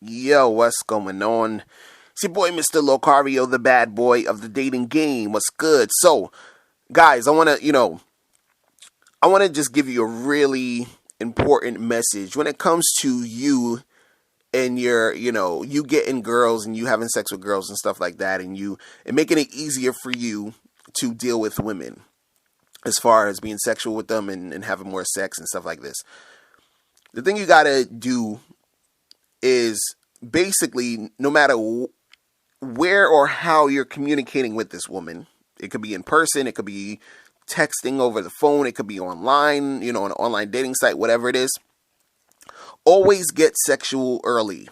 Yo, what's going on? It's your boy, Mr. Locario, the bad boy of the dating game. What's good? So, guys, I want to just give you a really important message when it comes to you and you getting girls and you having sex with girls and stuff like that, and making it easier for you to deal with women as far as being sexual with them and having more sex and stuff like this. The thing you gotta do is basically, no matter where or how you're communicating with this woman. It could be in person, it could be texting over the phone, it could be online, an online dating site, whatever it is. Always get sexual early.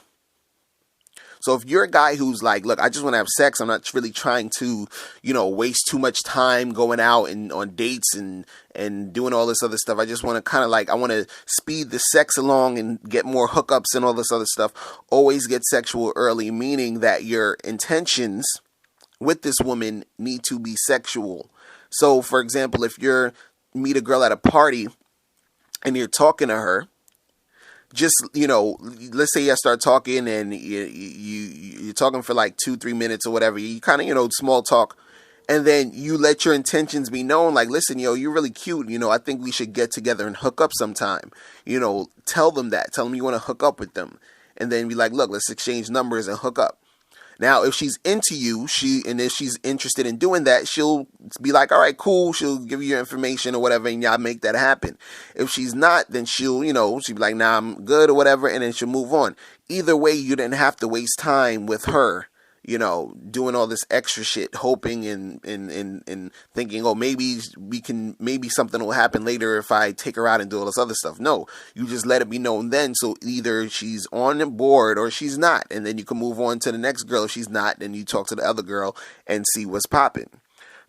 So if you're a guy who's like, look, I just want to have sex, I'm not really trying to, waste too much time going out and on dates and doing all this other stuff. I just want to I want to speed the sex along and get more hookups and all this other stuff. Always get sexual early, meaning that your intentions with this woman need to be sexual. So, for example, if you're meet a girl at a party and you're talking to her, just, let's say you start talking and you're talking for like 2-3 minutes or whatever. You kind of, small talk. And then you let your intentions be known. Like, listen, you're really cute. I think we should get together and hook up sometime. Tell them that. Tell them you want to hook up with them. And then be like, look, let's exchange numbers and hook up. Now, if she's into you, if she's interested in doing that, she'll be like, all right, cool. She'll give you your information or whatever, and y'all make that happen. If she's not, then she'll be like, nah, I'm good or whatever, and then she'll move on. Either way, you didn't have to waste time with her, doing all this extra shit, hoping and thinking, oh, maybe something will happen later if I take her out and do all this other stuff. No, you just let it be known then. So either she's on board or she's not. And then you can move on to the next girl. If she's not, then you talk to the other girl and see what's popping.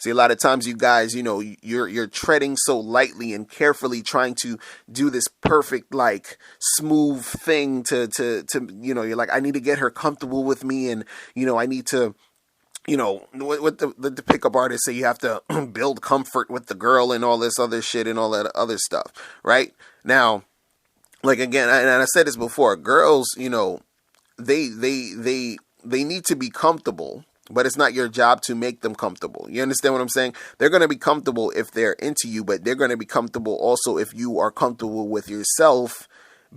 See, a lot of times you guys, you're treading so lightly and carefully trying to do this perfect, like, smooth thing to you're like, I need to get her comfortable with me, and, I need to, what the pickup artists say, you have to build comfort with the girl and all this other shit and all that other stuff, right? Now, like, again, and I said this before, girls, they need to be comfortable. But it's not your job to make them comfortable. You understand what I'm saying? They're going to be comfortable if they're into you, but they're going to be comfortable also if you are comfortable with yourself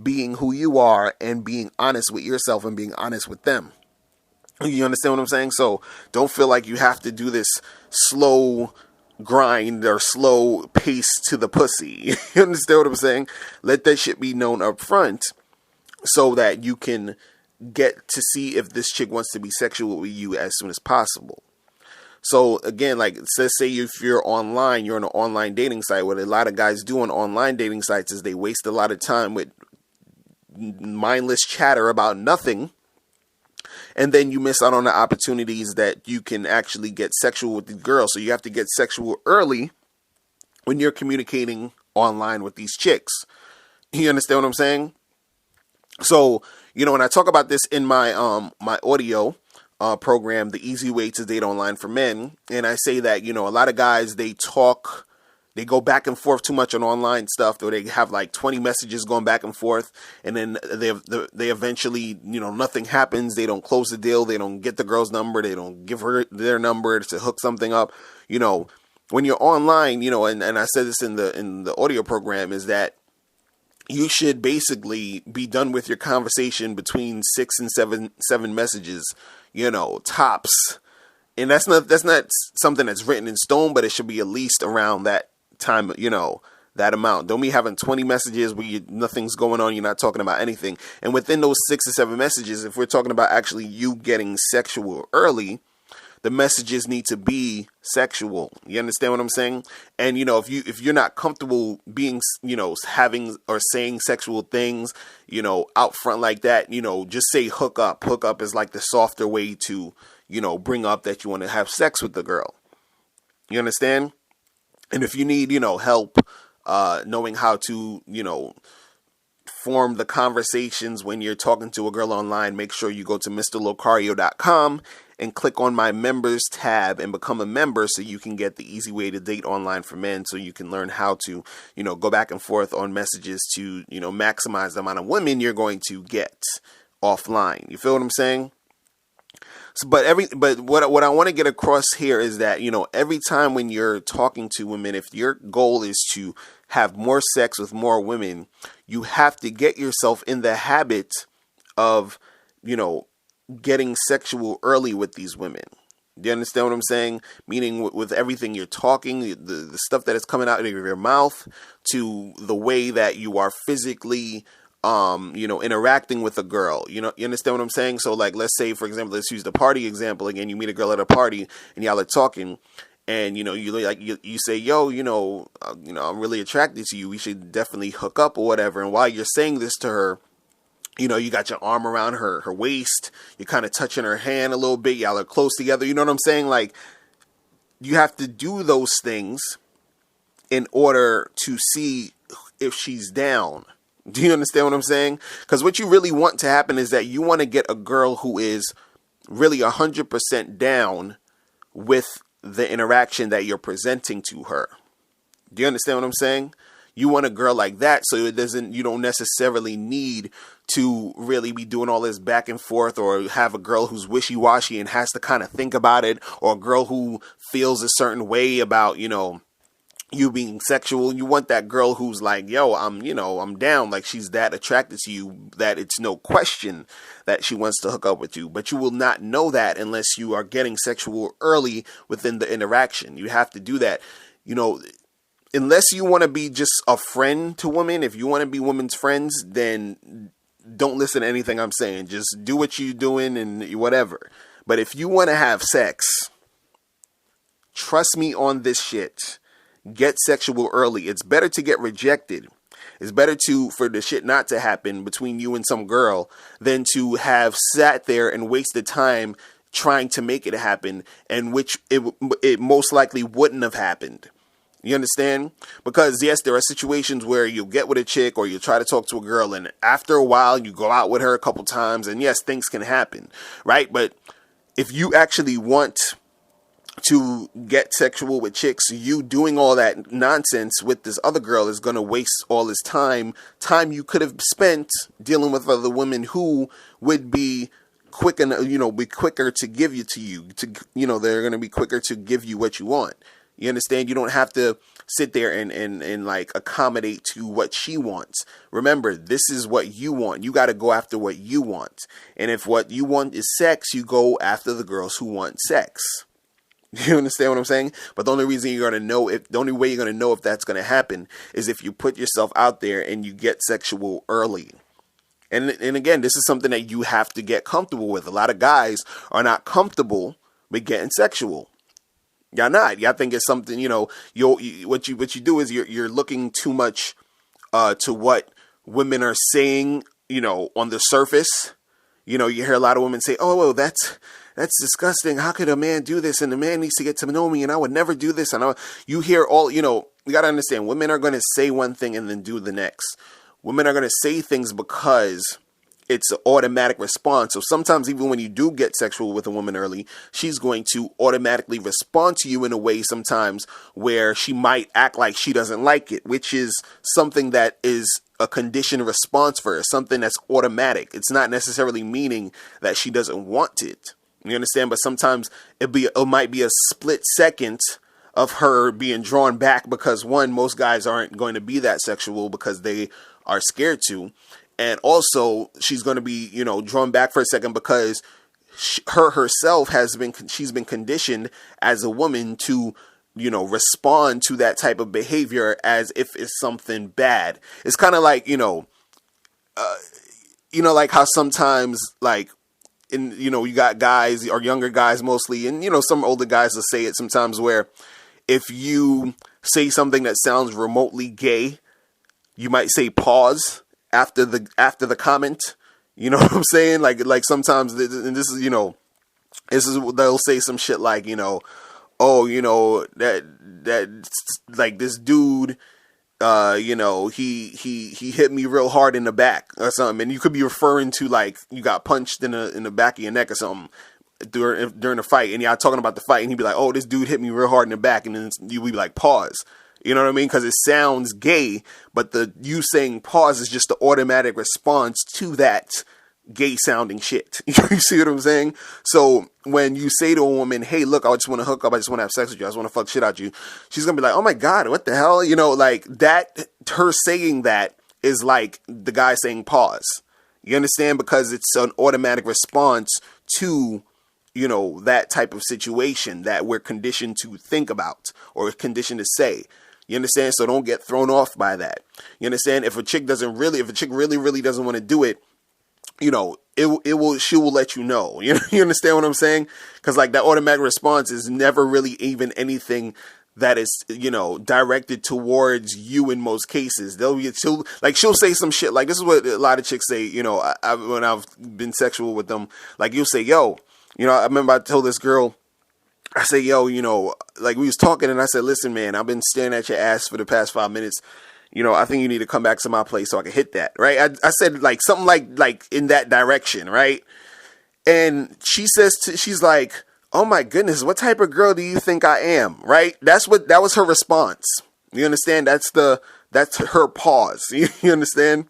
being who you are and being honest with yourself and being honest with them. You understand what I'm saying? So don't feel like you have to do this slow grind or slow pace to the pussy. You understand what I'm saying? Let that shit be known up front so that you can get to see if this chick wants to be sexual with you as soon as possible. So again, like, let's say if you're online, you're on an online dating site. What a lot of guys do on online dating sites is they waste a lot of time with mindless chatter about nothing, and then you miss out on the opportunities that you can actually get sexual with the girl. So you have to get sexual early when you're communicating online with these chicks. You understand what I'm saying? So, when I talk about this in my my audio program, The Easy Way to Date Online for Men, and I say that, a lot of guys, they go back and forth too much on online stuff, or they have like 20 messages going back and forth, and then they eventually, nothing happens. They don't close the deal. They don't get the girl's number. They don't give her their number to hook something up. When you're online, and I said this in the audio program, is that you should basically be done with your conversation between 6 and 7 messages, tops. And that's not something that's written in stone, but it should be at least around that time, that amount. Don't be having 20 messages where nothing's going on, you're not talking about anything. And within those 6 or 7 messages, if we're talking about actually you getting sexual early, the messages need to be sexual. You understand what I'm saying? And, if you're not comfortable being, having or saying sexual things, out front like that, just say hook up. Hook up is like the softer way to, bring up that you want to have sex with the girl. You understand? And if you need, help, knowing how to, form the conversations when you're talking to a girl online, make sure you go to MrLocario.com and click on my members tab and become a member so you can get the Easy Way to Date Online for Men, so you can learn how to, go back and forth on messages to, maximize the amount of women you're going to get offline. You feel what I'm saying? So, but what I want to get across here is that, every time when you're talking to women, if your goal is to have more sex with more women, you have to get yourself in the habit of, getting sexual early with these women. Do you understand what I'm saying? Meaning with everything you're talking, the stuff that is coming out of your mouth, to the way that you are physically interacting with a girl. You understand what I'm saying? So like, let's say, for example, let's use the party example again. You meet a girl at a party and y'all are talking, and you say, yo, I'm really attracted to you. We should definitely hook up or whatever. And while you're saying this to her, you got your arm around her waist. You're kind of touching her hand a little bit. Y'all are close together. You know what I'm saying? Like, you have to do those things in order to see if she's down. Do you understand what I'm saying? Because what you really want to happen is that you want to get a girl who is really 100% down with the interaction that you're presenting to her. Do you understand what I'm saying? You want a girl like that, so you don't necessarily need to really be doing all this back and forth, or have a girl who's wishy-washy and has to kind of think about it, or a girl who feels a certain way about, you being sexual. You want that girl who's like, yo, I'm down. Like, she's that attracted to you that it's no question that she wants to hook up with you. But you will not know that unless you are getting sexual early within the interaction. You have to do that, unless you want to be just a friend to women. If you want to be women's friends, then don't listen to anything I'm saying. Just do what you're doing and whatever. But if you want to have sex, trust me on this shit. Get sexual early. It's better to get rejected. It's better for the shit not to happen between you and some girl than to have sat there and wasted time trying to make it happen, and which it most likely wouldn't have happened. You understand? Because yes, there are situations where you'll get with a chick or you'll try to talk to a girl, and after a while you go out with her a couple times, and yes, things can happen, right? But if you actually want to get sexual with chicks, you doing all that nonsense with this other girl is going to waste all this time you could have spent dealing with other women who would be quick and be quicker to give you to you, they're going to be quicker to give you what you want. You understand? You don't have to sit there and like accommodate to what she wants. Remember, this is what you want. You got to go after what you want. And if what you want is sex, you go after the girls who want sex. You understand what I'm saying? But the only way you're going to know if that's going to happen is if you put yourself out there and you get sexual early. And again, this is something that you have to get comfortable with. A lot of guys are not comfortable with getting sexual. Y'all not. Y'all think it's something, what you do is you're looking too much to what women are saying, on the surface. You hear a lot of women say, oh, well, that's disgusting. How could a man do this? And the man needs to get to know me, and I would never do this. And you hear you got to understand, women are going to say one thing and then do the next. Women are going to say things because it's an automatic response. So sometimes even when you do get sexual with a woman early, she's going to automatically respond to you in a way sometimes where she might act like she doesn't like it, which is something that is a conditioned response for her, something that's automatic. It's not necessarily meaning that she doesn't want it. You understand? But sometimes it might be a split second of her being drawn back because, one, most guys aren't going to be that sexual because they are scared to. And also, she's going to be, drawn back for a second because she's been conditioned as a woman to, respond to that type of behavior as if it's something bad. It's kind of like, like how sometimes, like, you got guys or younger guys mostly, and, some older guys will say it sometimes, where if you say something that sounds remotely gay, you might say pause after the comment. You know what I'm saying? Like sometimes, and this is they'll say some shit like, oh, that like this dude, he hit me real hard in the back or something, and you could be referring to like you got punched in the back of your neck or something during the fight, and y'all talking about the fight, and he'd be like, oh, this dude hit me real hard in the back, and then you would be like, pause. You know what I mean? Because it sounds gay, but you saying pause is just the automatic response to that gay sounding shit. You see what I'm saying? So when you say to a woman, hey, look, I just want to hook up, I just want to have sex with you, I just want to fuck shit out you, she's gonna be like, oh my God, what the hell? You know, like that, her saying that is like the guy saying pause. You understand? Because it's an automatic response to, you know, that type of situation that we're conditioned to think about or conditioned to say. You understand? So don't get thrown off by that. You understand? If a chick really doesn't want to do it, you know, she will let you know. You know, you understand what I'm saying? Because like that automatic response is never really even anything that is, you know, directed towards you in most cases. She'll say some shit like, this is what a lot of chicks say, you know, when I've been sexual with them, like you'll say, yo, you know, I remember I told this girl, I say, yo, you know, like we was talking and I said, listen, man, I've been staring at your ass for the past 5 minutes. You know, I think you need to come back to my place so I can hit that, right? I said like something like in that direction, right? And she's like, oh my goodness, what type of girl do you think I am, right? That was her response. You understand? That's her pause. You understand?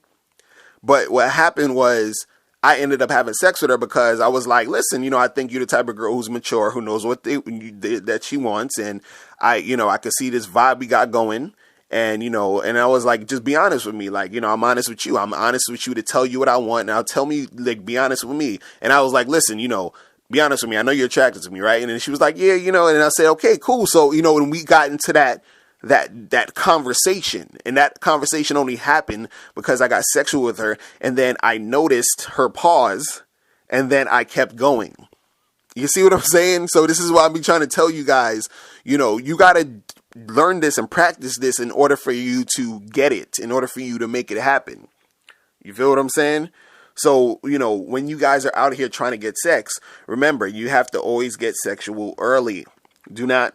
But what happened was I ended up having sex with her because I was like, listen, you know, I think you're the type of girl who's mature, who knows what that she wants. And I could see this vibe we got going. And, you know, and I was like, just be honest with me. Like, you know, I'm honest with you. I'm honest with you to tell you what I want. Now tell me, like, be honest with me. And I was like, listen, you know, be honest with me. I know you're attracted to me, right? And then she was like, yeah, you know, and I said, okay, cool. So, you know, when we got into that conversation, and that conversation only happened because I got sexual with her. And then I noticed her pause and then I kept going. You see what I'm saying? So this is why I'm trying to tell you guys, you know, you got to learn this and practice this in order for you to get it, in order for you to make it happen. You feel what I'm saying? So, you know, when you guys are out here trying to get sex, remember, you have to always get sexual early. Do not,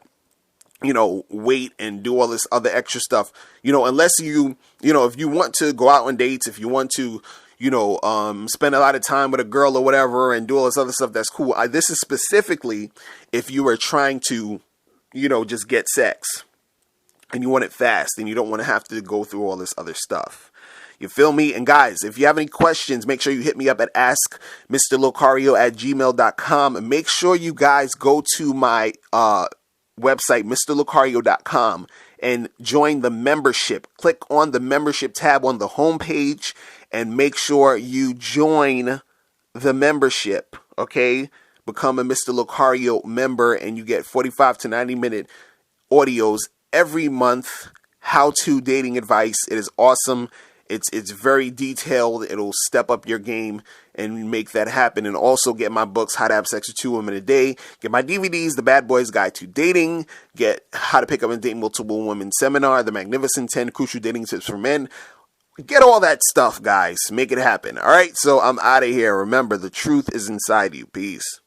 you know, wait and do all this other extra stuff, you know, unless you know, if you want to go out on dates, if you want to, you know, spend a lot of time with a girl or whatever and do all this other stuff, that's cool. This is specifically if you are trying to, you know, just get sex and you want it fast and you don't want to have to go through all this other stuff. You feel me? And guys, if you have any questions, make sure you hit me up at askmrlocario@gmail.com. And make sure you guys go to my website, mrlocario.com, and join the membership. Click on the membership tab on the homepage and make sure you join the membership, okay? Become a Mr. Locario member and you get 45 to 90 minute audios every month. How-to dating advice. It is awesome. It's very detailed. It'll step up your game and make that happen. And also get my books, How to Have Sex with 2 Women a Day. Get my DVDs, The Bad Boys Guide to Dating. Get How to Pick Up and Date Multiple Women Seminar, The Magnificent 10 Crucial Dating Tips for Men. Get all that stuff, guys. Make it happen. All right, so I'm out of here. Remember, the truth is inside you. Peace.